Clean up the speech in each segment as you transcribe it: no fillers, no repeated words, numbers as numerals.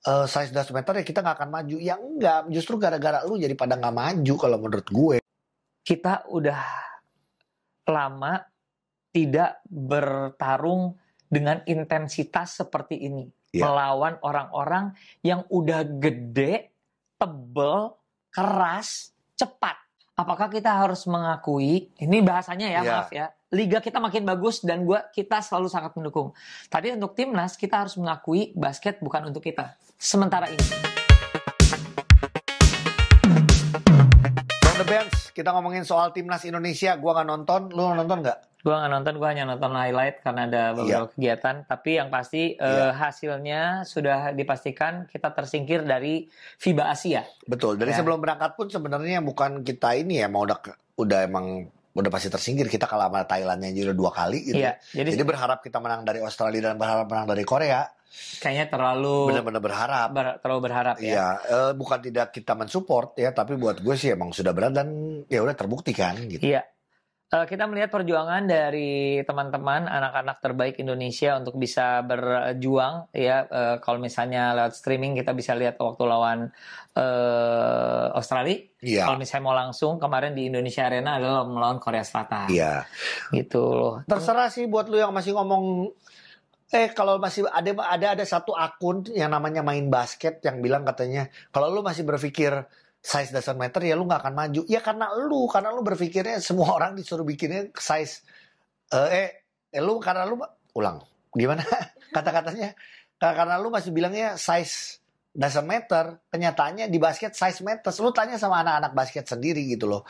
size das meter ya kita nggak akan maju. Ya enggak, justru gara-gara lu jadi pada nggak maju kalau menurut gue. Kita udah lama tidak bertarung dengan intensitas seperti ini. Melawan orang-orang yang udah gede, tebel, keras, cepat. Apakah kita harus mengakui, ini bahasanya ya, maaf ya, liga kita makin bagus dan kita selalu sangat mendukung. Tadi untuk timnas kita harus mengakui basket bukan untuk kita. Sementara ini. From the bench, kita ngomongin soal timnas Indonesia. Gua nggak nonton, lu nonton nggak? Gue nggak nonton, gue hanya nonton highlight karena ada beberapa kegiatan. Tapi yang pasti hasilnya sudah dipastikan kita tersingkir dari FIBA Asia. Betul. Dari sebelum berangkat pun sebenarnya bukan kita ini ya, mau udah pasti tersingkir. Kita kalah sama Thailandnya juga 2 kali gitu. Jadi berharap kita menang dari Australia dan berharap menang dari Korea. Kayaknya terlalu benar-benar berharap. Terlalu berharap ya. Iya, bukan tidak kita mensupport ya, tapi buat gue sih emang sudah berat dan ya udah terbukti kan gitu. Iya. Kita melihat perjuangan dari teman-teman anak-anak terbaik Indonesia untuk bisa berjuang ya. Kalau misalnya lewat streaming kita bisa lihat waktu lawan Australia. Kalau misalnya mau langsung kemarin di Indonesia Arena adalah melawan Korea Selatan. Iya. Gitu loh. Terserah sih buat lu yang masih ngomong kalau masih ada satu akun yang namanya Main Basket yang bilang katanya kalau lu masih berpikir size doesn't matter ya lu nggak akan maju. Ya karena lu berpikirnya semua orang disuruh bikinnya size karena lu ulang gimana kata-katanya, karena lu masih bilangnya size doesn't matter, kenyataannya di basket size matters. Lu tanya sama anak-anak basket sendiri gitu loh.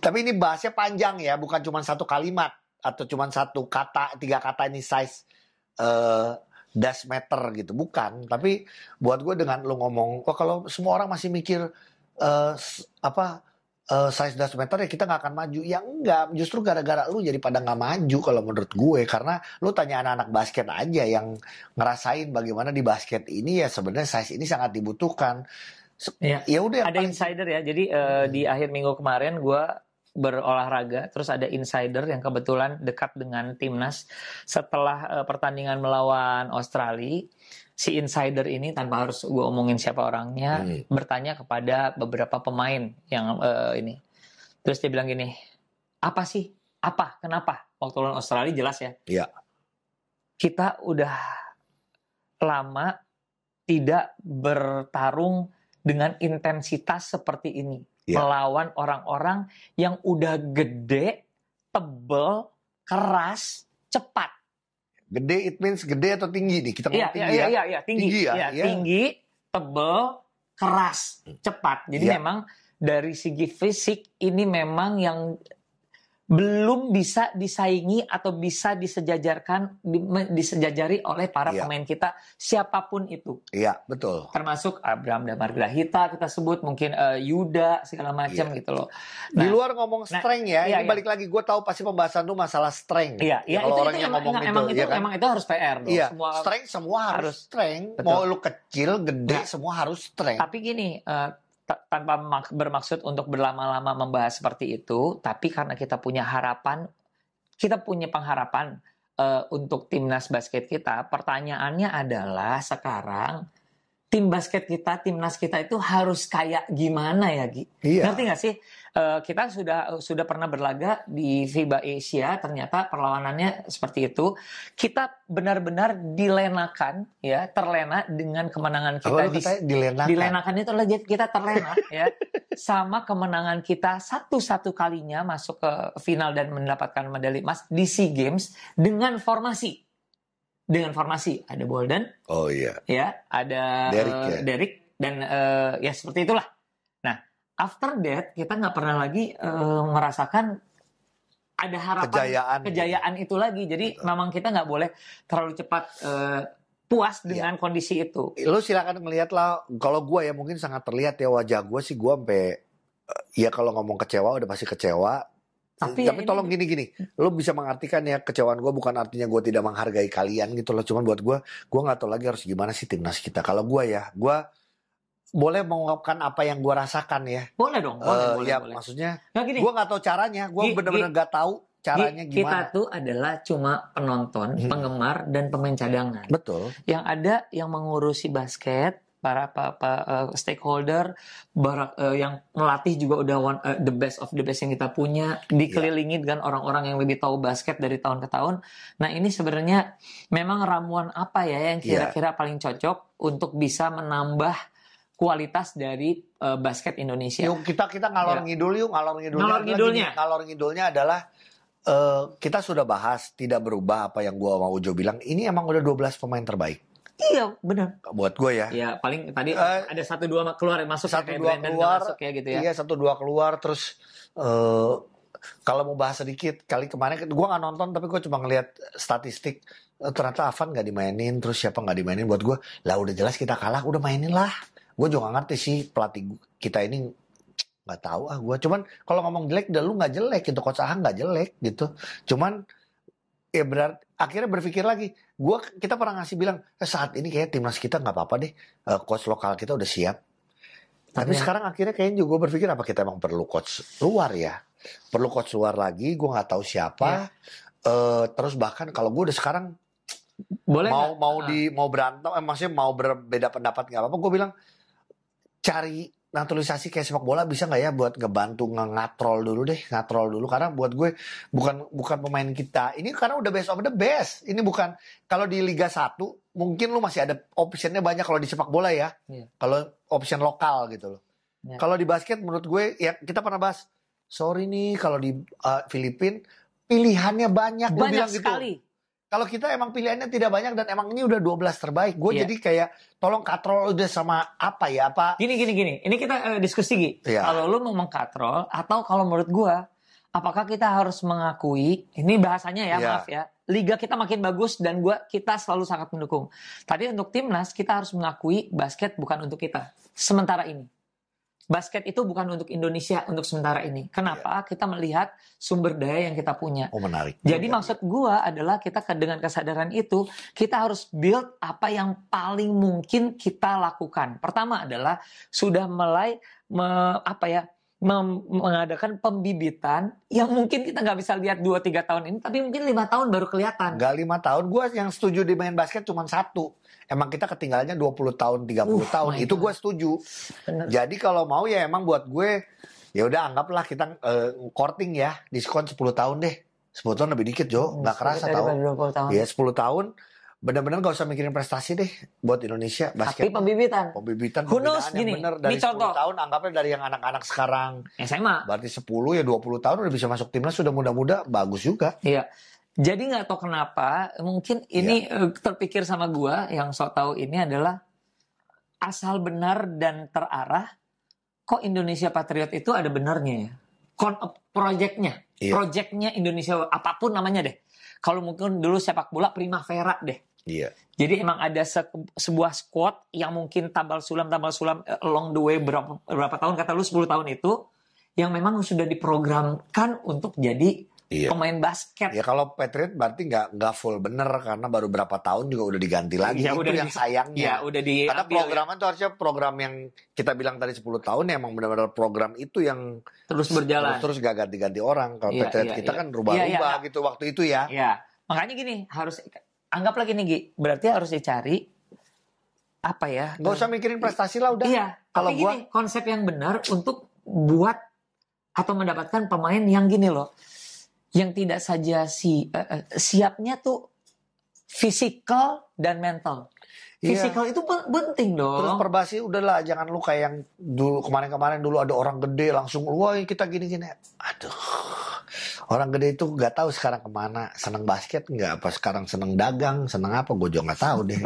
Tapi ini bahasnya panjang ya, bukan cuma satu kalimat atau cuma satu kata, 3 kata ini size does matter gitu, bukan. Tapi buat gue dengan lu ngomong kalau semua orang masih mikir size does matter ya kita nggak akan maju. Ya enggak, justru gara-gara lu jadi pada nggak maju kalau menurut gue. Karena lu tanya anak-anak basket aja yang ngerasain bagaimana di basket ini ya sebenarnya size ini sangat dibutuhkan. Ya udah. Ada insider ya. Jadi di akhir minggu kemarin gue berolahraga, terus ada insider yang kebetulan dekat dengan timnas setelah pertandingan melawan Australia. Si insider ini tanpa harus gue omongin siapa orangnya bertanya kepada beberapa pemain yang ini. Terus dia bilang gini, kenapa waktu lawan Australia jelas ya. Iya. Kita udah lama tidak bertarung dengan intensitas seperti ini. Melawan orang-orang yang udah gede, tebel, keras, cepat. Gede it means gede atau tinggi nih? Kita ngomong tinggi ya? Iya, tinggi. Tinggi, tebel, keras, cepat. Jadi memang dari segi fisik ini memang yang belum bisa disaingi atau bisa disejajari oleh para pemain kita siapapun itu. Iya, betul. Termasuk Abraham Damar Grahita kita sebut, mungkin Yuda segala macam gitu loh. Di luar ngomong strength ini balik lagi gue tahu pasti pembahasan lu masalah strength. Kalau orang yang ngomong emang itu harus PR dong. Iya, semua harus strength. Betul. Mau lu kecil, gede, semua harus strength. Tapi gini, tanpa bermaksud untuk berlama-lama membahas seperti itu, tapi karena kita punya pengharapan untuk timnas basket kita. Pertanyaannya adalah sekarang timnas kita itu harus kayak gimana ya, Gi? Ngerti nggak sih? Kita sudah pernah berlaga di FIBA Asia, ternyata perlawanannya seperti itu. Kita benar-benar terlena dengan kemenangan kita. Dilenakan itu adalah kita terlena ya, sama kemenangan kita satu kalinya masuk ke final dan mendapatkan medali emas di SEA Games dengan formasi. Ada Bolden, ada Derek dan ya seperti itulah. Nah, after that kita nggak pernah lagi merasakan ada harapan kejayaan itu lagi. Jadi memang kita nggak boleh terlalu cepat puas dengan kondisi itu. Lo silakan ngelihat lah. Kalau gue ya mungkin sangat terlihat ya wajah gue sih, gue sampai kalau ngomong kecewa udah pasti kecewa. Tapi tolong gini, lo bisa mengartikan ya kecewaan gue bukan artinya gue tidak menghargai kalian gitu loh. Cuman buat gue nggak tahu lagi harus gimana sih timnas kita. Kalau gue boleh mengungkapkan apa yang gue rasakan ya. Boleh dong. Boleh. Maksudnya gue nggak tahu caranya. Gue benar-benar nggak tahu caranya gimana. Kita tuh adalah cuma penonton, penggemar dan pemain cadangan. Betul. Yang ada yang mengurusi basket stakeholder, yang melatih juga udah the best of the best yang kita punya, dikelilingi dengan orang-orang yang lebih tahu basket dari tahun ke tahun. Nah ini sebenarnya memang ramuan apa ya yang kira-kira paling cocok untuk bisa menambah kualitas dari basket Indonesia. Yuk kita ngalor ngidul yuk, ngalor ngidulnya adalah kita sudah bahas tidak berubah apa yang gua mau Ujo bilang. Ini emang udah 12 pemain terbaik. Iya benar. Buat gue ya. Ya paling tadi ada 1-2 keluar masuk, 1-2 keluar masuk ya gitu ya. Iya 1-2 keluar terus kalau mau bahas sedikit kali kemarin gue nggak nonton tapi gue cuma ngelihat statistik ternyata Avan nggak dimainin terus siapa nggak dimainin buat gue lah udah jelas kita kalah udah mainin lah. Gue juga nggak ngerti sih pelatih kita ini nggak tahu gue cuman kalau ngomong jelek dah lu nggak jelek gitu Coach Ahang nggak jelek gitu cuman ya benar akhirnya berpikir lagi kita pernah ngasih bilang saat ini kayak timnas kita nggak apa-apa deh coach lokal kita udah siap tapi sekarang akhirnya kayaknya juga berpikir apa kita emang perlu coach luar ya perlu coach luar lagi gue nggak tahu siapa terus bahkan kalau gue udah sekarang boleh mau berantem maksudnya mau berbeda pendapat nggak apa-apa gue bilang cari naturalisasi kayak sepak bola bisa nggak ya buat ngebantu ngatrol dulu karena buat gue bukan pemain kita ini karena udah best of the best ini bukan kalau di Liga 1 mungkin lu masih ada optionnya banyak kalau di sepak bola ya kalau option lokal gitu loh kalau di basket menurut gue ya kita pernah bahas sorry nih kalau di Filipina pilihannya banyak sekali. Kalau kita emang pilihannya tidak banyak dan emang ini udah 12 terbaik. Gue jadi kayak tolong katrol udah sama apa ya? Gini. Ini kita diskusi Gi. Kalau lu mau mengkatrol atau kalau menurut gue apakah kita harus mengakui ini bahasanya ya maaf ya. Liga kita makin bagus dan kita selalu sangat mendukung. Tapi untuk timnas kita harus mengakui basket bukan untuk kita sementara ini. Basket itu bukan untuk Indonesia untuk sementara ini. Kenapa? Kita melihat sumber daya yang kita punya. Oh menarik. Jadi maksud gua adalah kita dengan kesadaran itu kita harus build apa yang paling mungkin kita lakukan. Pertama adalah sudah mulai mengadakan pembibitan yang mungkin kita nggak bisa lihat 2-3 tahun ini, tapi mungkin 5 tahun baru kelihatan. Nggak 5 tahun. Gua yang setuju di main basket cuma 1. Emang kita ketinggalannya 20 tahun, 30 tahun. Itu gue setuju. Bener. Jadi kalau mau ya emang buat gue, ya udah anggaplah kita courting ya. Diskon 10 tahun deh. 10 tahun lebih dikit, Jo. Nggak kerasa tau. Ya 10 tahun. Bener-bener gak usah mikirin prestasi deh buat Indonesia basket. Tapi pembibitan yang bener. Dari 10 tahun anggapnya dari yang anak-anak sekarang. SMA. Berarti 10 ya 20 tahun udah bisa masuk timnas. Sudah muda-muda, bagus juga. Iya. Jadi nggak tahu kenapa, mungkin ini terpikir sama gua yang sok tahu ini adalah asal benar dan terarah. Kok Indonesia Patriot itu ada benarnya ya? Projectnya Indonesia apapun namanya deh. Kalau mungkin dulu sepak bola Primavera deh. Iya. Jadi emang ada sebuah squad yang mungkin tambal sulam along the way berapa tahun kata lu 10 tahun itu yang memang sudah diprogramkan untuk jadi pemain basket. Ya kalau Patriot berarti nggak full bener karena baru berapa tahun juga udah diganti lagi. Ya, itu yang sayangnya. Ya, karena programnya itu harusnya program yang kita bilang tadi 10 tahun ya emang benar-benar program itu yang terus berjalan. Terus gak ganti-ganti orang. Kalau Patriot kita kan rubah-rubah gitu waktu itu ya. Iya. Makanya gini, harus anggap lagi nih Gi. Berarti harus dicari apa ya? Gak usah mikirin prestasi lah udah. Iya. Kalau gini, konsep yang benar untuk buat atau mendapatkan pemain yang gini loh. Yang tidak saja siapnya tuh fisikal dan mental. Fisikal itu penting dong. Terus Perbasi udahlah jangan lu kayak yang dulu kemarin dulu ada orang gede langsung wah kita gini-gini. Aduh. Orang gede itu nggak tahu sekarang kemana. Seneng basket nggak apa sekarang seneng dagang, seneng apa gue juga nggak tahu deh.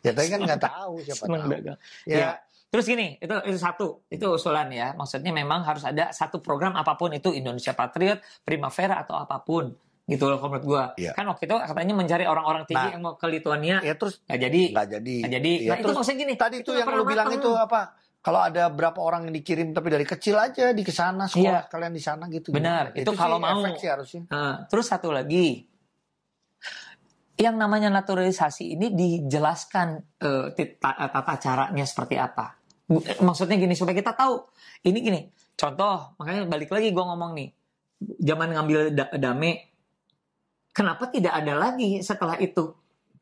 Ya tapi kan nggak tahu siapa seneng tahu. Dagang. Ya. Terus gini, itu usulan ya. Maksudnya memang harus ada satu program apapun itu Indonesia Patriot, Primavera atau apapun. Gitu loh menurut gue. Ya. Kan waktu itu katanya mencari orang-orang tinggi yang mau ke Lituania. Ya terus nggak jadi. Ya, nah itu maksudnya gini. Tadi itu yang lu bilang itu apa? Kalau ada berapa orang yang dikirim tapi dari kecil aja di kesana sekolah kalian di sana gitu. Benar. Itu kalau mau. Sih harusnya. Terus satu lagi. Yang namanya naturalisasi ini dijelaskan tata caranya seperti apa. Maksudnya gini supaya kita tahu. Ini gini. Contoh, makanya balik lagi gue ngomong nih. Zaman ngambil Dame. Kenapa tidak ada lagi setelah itu?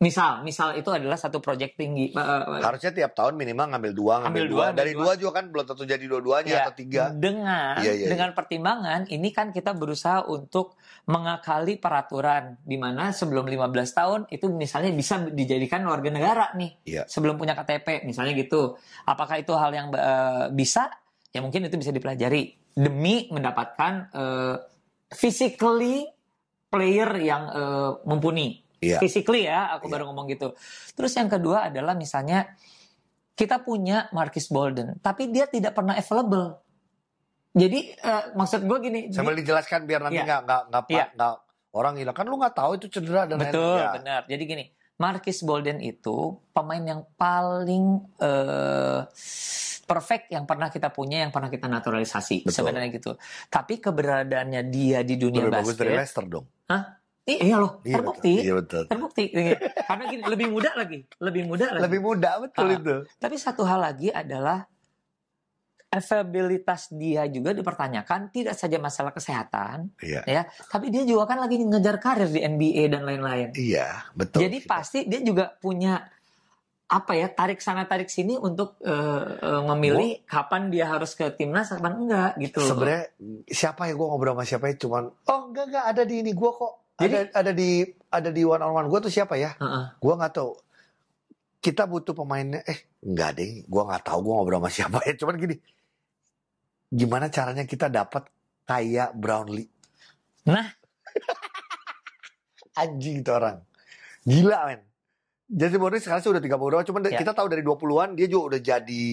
Misal itu adalah satu proyek tinggi. Harusnya tiap tahun minimal ngambil 2, ngambil 2. Dari 2 juga kan belum tentu jadi dua-duanya atau 3. Dengan pertimbangan ini kan kita berusaha untuk mengakali peraturan di mana sebelum 15 tahun itu misalnya bisa dijadikan warga negara nih. Sebelum punya KTP misalnya gitu. Apakah itu hal yang bisa? Ya mungkin itu bisa dipelajari demi mendapatkan physically player yang mumpuni. Physically ya, aku baru ngomong gitu. Terus yang kedua adalah misalnya kita punya Marcus Bolden, tapi dia tidak pernah available. Jadi maksud gue gini. Sambil dijelaskan biar nanti nggak orang hilang kan lu nggak tahu itu cedera dan lain-lain. Betul, benar. Jadi gini, Marcus Bolden itu pemain yang paling perfect yang pernah kita punya, yang pernah kita naturalisasi. Betul. Sebenarnya gitu. Tapi keberadaannya dia di dunia basket. Bagus dari Leicester dong. Hah? Iya loh, terbukti. Iya betul. Terbukti. Karena gini, lebih muda lagi. Lebih muda, betul itu. Tapi satu hal lagi adalah availabilitas dia juga dipertanyakan, tidak saja masalah kesehatan, ya, tapi dia juga kan lagi ngejar karir di NBA dan lain-lain. Iya, betul. Jadi pasti dia juga punya tarik sana tarik sini untuk memilih kapan dia harus ke timnas, kapan enggak gitu. Sebenarnya siapa ya, gue ngobrol sama siapa ya, cuman enggak ada di ini gue kok. Jadi, ada di one on one gue tuh siapa ya? Gue nggak tahu. Kita butuh pemainnya. Nggak deh. Gue nggak tahu. Gue ngobrol sama siapa ya. Cuman gini. Gimana caranya kita dapat kayak Brownlee? Nah, anjing itu orang. Gila men. Jadi Boris sekarang sudah 32. Cuman kita tahu dari 20-an dia juga udah jadi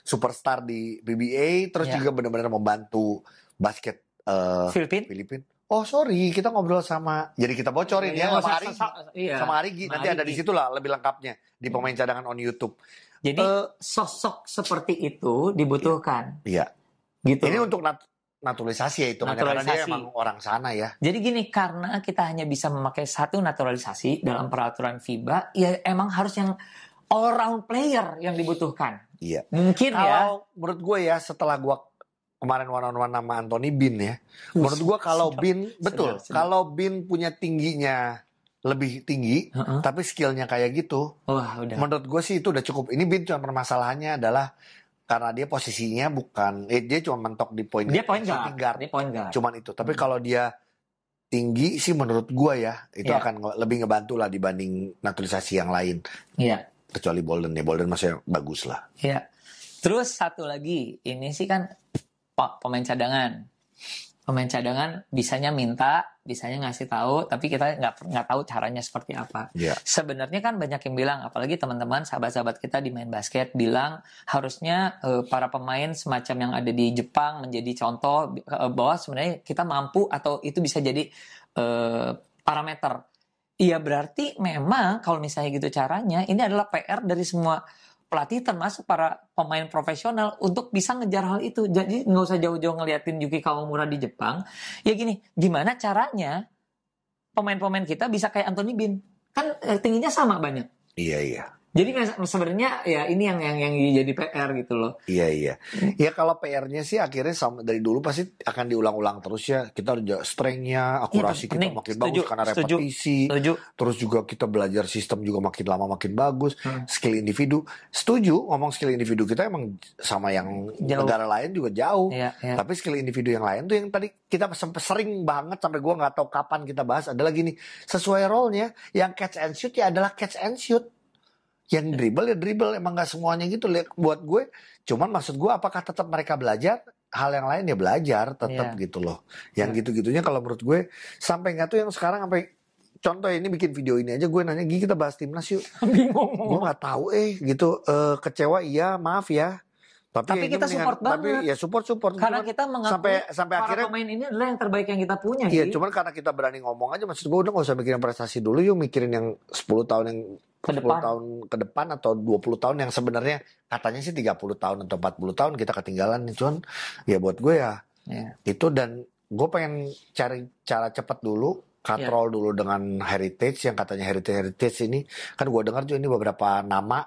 superstar di PBA. Terus juga benar-benar membantu basket Filipina. Oh sorry, kita ngobrol sama, jadi kita bocorin sama Arigi. Nanti ada di situ lah lebih lengkapnya di pemain cadangan on YouTube. Jadi sosok seperti itu dibutuhkan. Iya. Gitu. Ini untuk naturalisasi ya itu, karena dia emang orang sana ya. Jadi gini, karena kita hanya bisa memakai satu naturalisasi dalam peraturan FIBA, ya emang harus yang all round player yang dibutuhkan. Iya. Mungkin kalau menurut gue ya, setelah gue kemarin one on one sama Anthony Bean ya. Menurut gue kalau Bean, betul. Kalau Bean punya tingginya lebih tinggi, tapi skillnya kayak gitu. Udah. Menurut gue sih itu udah cukup. Ini Bean cuma permasalahannya adalah karena dia posisinya bukan, dia cuma mentok di poin. Dia point guard. Cuman itu. Tapi kalau dia tinggi sih menurut gue ya, itu akan lebih ngebantu lah dibanding naturalisasi yang lain. Iya. Kecuali Bolden ya. Bolden masih bagus lah. Iya. Terus satu lagi, ini sih kan pemain cadangan. Pemain cadangan bisanya minta, bisanya ngasih tahu, tapi kita nggak tahu caranya seperti apa. Sebenarnya kan banyak yang bilang, apalagi teman-teman, sahabat-sahabat kita di main basket bilang harusnya para pemain semacam yang ada di Jepang menjadi contoh bahwa sebenarnya kita mampu atau itu bisa jadi parameter. Iya berarti memang kalau misalnya gitu caranya, ini adalah PR dari semua pelatih termasuk para pemain profesional untuk bisa ngejar hal itu. Jadi nggak usah jauh-jauh ngeliatin Yuki Kawamura di Jepang. Ya gini, gimana caranya pemain-pemain kita bisa kayak Anthony Bean? Kan tingginya sama banyak. Iya. Jadi sebenarnya ya ini yang jadi PR gitu loh. Iya. Ya kalau PR-nya sih akhirnya dari dulu pasti akan diulang-ulang terus ya. Kita harus strength-nya, akurasi kita makin bagus karena repetisi. Terus juga kita belajar sistem juga makin lama makin bagus. Skill individu. Setuju ngomong skill individu kita emang sama yang negara lain juga jauh. Tapi skill individu yang lain tuh yang tadi kita sering banget sampai gue nggak tahu kapan kita bahas adalah gini. Sesuai role-nya yang catch and shoot ya adalah catch and shoot. Yang dribble ya dribble, emang gak semuanya gitu buat gue. Cuman maksud gue apakah tetap mereka belajar hal yang lain ya belajar tetap gitu loh. Yang gitu-gitunya kalau menurut gue sampai nggak tuh yang sekarang sampai contoh ini bikin video ini aja gue nanya Gi kita bahas timnas yuk. Bingung. Gue nggak tahu gitu kecewa iya maaf ya. Tapi kita support banget. Tapi ya support. Karena kita mengakui sampai para akhirnya pemain ini adalah yang terbaik yang kita punya. Iya, cuman karena kita berani ngomong aja, maksud gue udah gak usah mikirin prestasi dulu, yuk mikirin yang 10 tahun yang 10 tahun ke depan atau 20 tahun yang sebenarnya katanya sih 30 tahun atau 40 tahun kita ketinggalan. Cuman ya buat gue ya itu, dan gue pengen cari cara cepat dulu. Katrol dulu dengan heritage yang katanya heritage ini kan gue dengar juga ini beberapa nama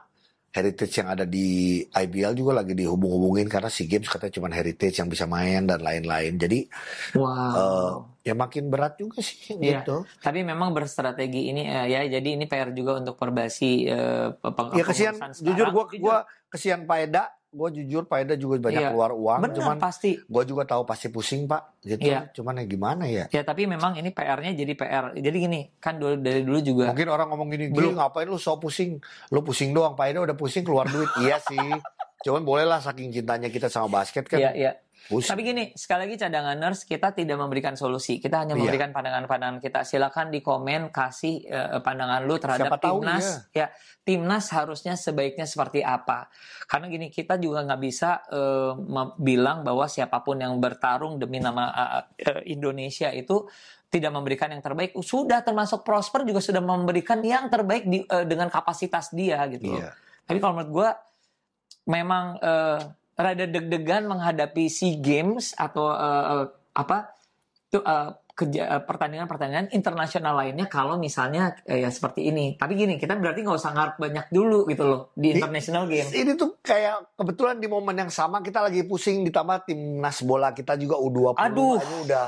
heritage yang ada di IBL juga lagi dihubung-hubungin karena SEA Games katanya cuma heritage yang bisa main dan lain-lain. Jadi ya makin berat juga sih gitu. Tapi memang berstrategi ini ya, jadi ini PR juga untuk Perbasi ya kesian, jujur gue kesian Pak Eda. Gue jujur Pak Eda juga banyak keluar uang. Bener, cuman pasti. Gue juga tahu pasti pusing Pak gitu. Cuman ya gimana ya. Ya tapi memang ini PR-nya jadi PR. Jadi gini, kan dari dulu juga. Mungkin orang ngomong gini, ngapain lu so pusing? Lu pusing doang, Pak Eda udah pusing keluar duit. Iya sih. Cuman bolehlah saking cintanya kita sama basket kan. Iya. Tapi gini, sekali lagi cadanganers, kita tidak memberikan solusi. Kita hanya memberikan pandangan-pandangan kita. Silakan di komen, kasih pandangan lu terhadap timnas. Ya, timnas harusnya sebaiknya seperti apa. Karena gini, kita juga nggak bisa bilang bahwa siapapun yang bertarung demi nama Indonesia itu tidak memberikan yang terbaik. Sudah termasuk Prosper juga sudah memberikan yang terbaik dengan kapasitas dia gitu. Tapi kalau menurut gue, memang rada deg-degan menghadapi SEA Games atau pertandingan-pertandingan internasional lainnya kalau misalnya ya seperti ini. Tapi gini, kita berarti nggak usah ngarep banyak dulu gitu loh di international game. Ini tuh kayak kebetulan di momen yang sama kita lagi pusing, ditambah timnas bola kita juga U20. Aduh, ini udah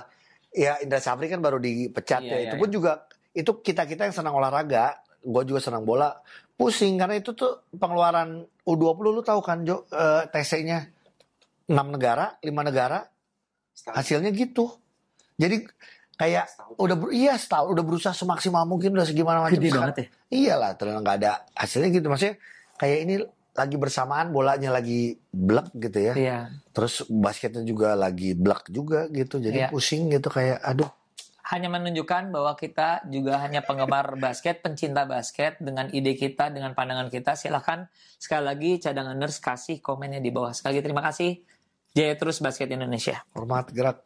ya Indra Syafri kan baru dipecat ya. Itu pun juga itu kita yang senang olahraga, gue juga senang bola. Pusing karena itu tuh pengeluaran U20 lu tahu kan Jo, TC-nya 6 negara, 5 negara. Hasilnya gitu. Jadi kayak setahun udah berusaha semaksimal mungkin, udah segimana macam. Gede banget ya. Iyalah, ternyata nggak ada hasilnya gitu. Maksudnya kayak ini lagi bersamaan bolanya lagi blek gitu ya. Iya. Terus basketnya juga lagi blek juga gitu. Jadi pusing gitu kayak aduh. Hanya menunjukkan bahwa kita juga hanya penggemar basket, pencinta basket dengan ide kita, dengan pandangan kita. Silahkan sekali lagi cadanganers kasih komennya di bawah. Sekali lagi terima kasih. Jaya terus basket Indonesia. Hormat gerak.